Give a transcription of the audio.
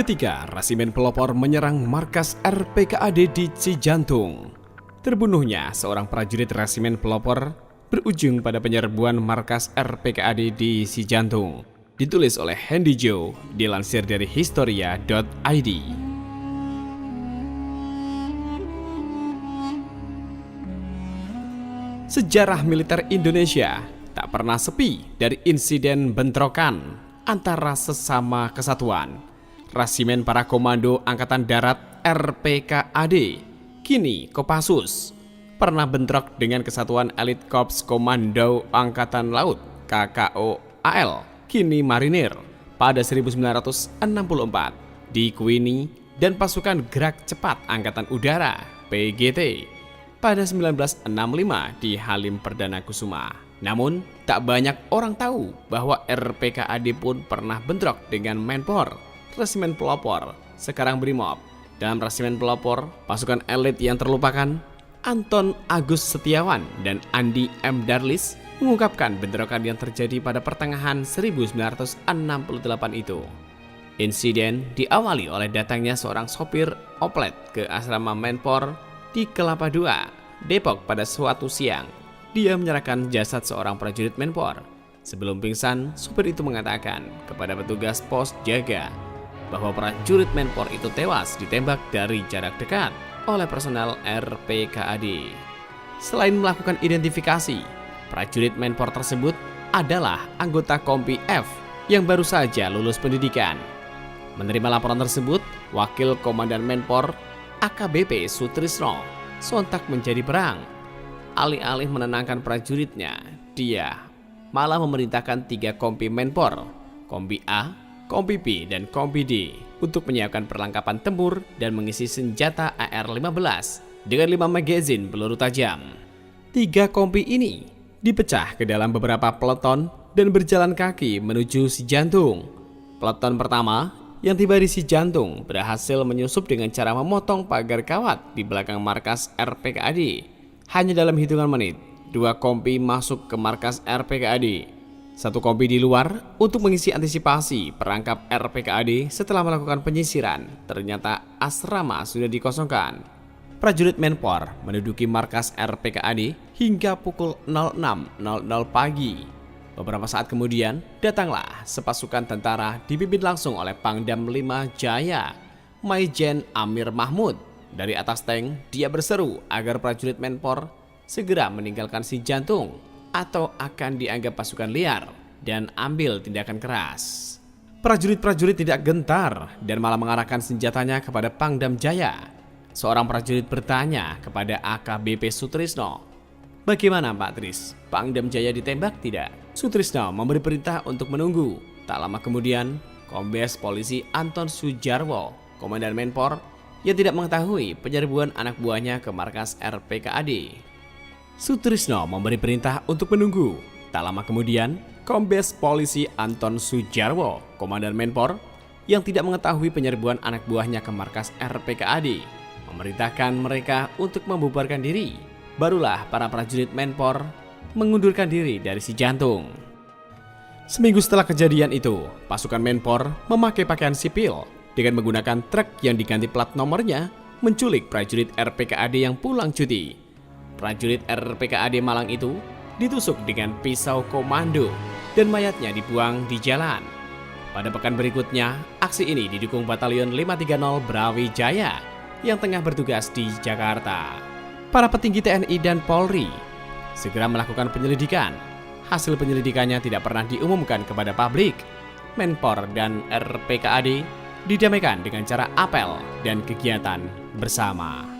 Ketika resimen pelopor menyerang markas RPKAD di Cijantung, terbunuhnya seorang prajurit resimen pelopor berujung pada penyerbuan markas RPKAD di Cijantung. Ditulis oleh Hendy Joe, dilansir dari historia.id. Sejarah militer Indonesia tak pernah sepi dari insiden bentrokan antara sesama kesatuan. Resimen Para Komando Angkatan Darat RPKAD, kini Kopassus, pernah bentrok dengan Kesatuan Elit Korps Komando Angkatan Laut KKOAL, kini Marinir, pada 1964 di Kuini, dan Pasukan Gerak Cepat Angkatan Udara PGT pada 1965 di Halim Perdana Kusuma. Namun, tak banyak orang tahu bahwa RPKAD pun pernah bentrok dengan Menpor, Resimen Pelopor, sekarang Brimob. Dalam Resimen Pelopor, pasukan elit yang terlupakan, Anton Agus Setiawan dan Andi M. Darlis mengungkapkan bentrokan yang terjadi pada pertengahan 1968 itu. Insiden diawali oleh datangnya seorang sopir oplet ke asrama Menpor di Kelapa II, Depok pada suatu siang. Dia menyerahkan jasad seorang prajurit Menpor. Sebelum pingsan, sopir itu mengatakan kepada petugas pos jaga bahwa prajurit Menpor itu tewas ditembak dari jarak dekat oleh personel RPKAD. Selain melakukan identifikasi, prajurit Menpor tersebut adalah anggota Kompi F yang baru saja lulus pendidikan. Menerima laporan tersebut, Wakil Komandan Menpor AKBP Sutrisno sontak menjadi perang. Alih-alih menenangkan prajuritnya, dia malah memerintahkan 3 kompi Menpor, Kompi A, Kompi B, dan Kompi D untuk menyiapkan perlengkapan tempur dan mengisi senjata AR-15 dengan 5 magazin peluru tajam. 3 kompi ini dipecah ke dalam beberapa peleton dan berjalan kaki menuju Cijantung. Peleton pertama yang tiba di Cijantung berhasil menyusup dengan cara memotong pagar kawat di belakang markas RPKAD. Hanya dalam hitungan menit, 2 kompi masuk ke markas RPKAD. 1 kompi di luar untuk mengisi antisipasi perangkap RPKAD. Setelah melakukan penyisiran, ternyata asrama sudah dikosongkan. Prajurit Menpor menduduki markas RPKAD hingga pukul 06.00 pagi. Beberapa saat kemudian, datanglah sepasukan tentara dipimpin langsung oleh Pangdam 5 Jaya, Maijen Amir Mahmud. Dari atas tank, dia berseru agar prajurit Menpor segera meninggalkan Cijantung atau akan dianggap pasukan liar dan ambil tindakan keras. Prajurit-prajurit tidak gentar dan malah mengarahkan senjatanya kepada Pangdam Jaya. Seorang prajurit bertanya kepada AKBP Sutrisno, "Bagaimana Pak Tris? Pangdam Jaya ditembak tidak?" Sutrisno memberi perintah untuk menunggu. Tak lama kemudian, Kombes Polisi Anton Sujarwo, Komandan Menpor, yang tidak mengetahui penyerbuan anak buahnya ke markas RPKAD. Sutrisno memberi perintah untuk menunggu. Tak lama kemudian, Kombes Polisi Anton Sujarwo, Komandan Menpor, yang tidak mengetahui penyerbuan anak buahnya ke markas RPKAD, memerintahkan mereka untuk membubarkan diri. Barulah para prajurit Menpor mengundurkan diri dari Cijantung. Seminggu setelah kejadian itu, pasukan Menpor memakai pakaian sipil dengan menggunakan truk yang diganti plat nomornya, menculik prajurit RPKAD yang pulang cuti. Prajurit RPKAD Malang itu ditusuk dengan pisau komando dan mayatnya dibuang di jalan. Pada pekan berikutnya, aksi ini didukung Batalion 530 Brawijaya yang tengah bertugas di Jakarta. Para petinggi TNI dan Polri segera melakukan penyelidikan. Hasil penyelidikannya tidak pernah diumumkan kepada publik. Menpor dan RPKAD didamaikan dengan cara apel dan kegiatan bersama.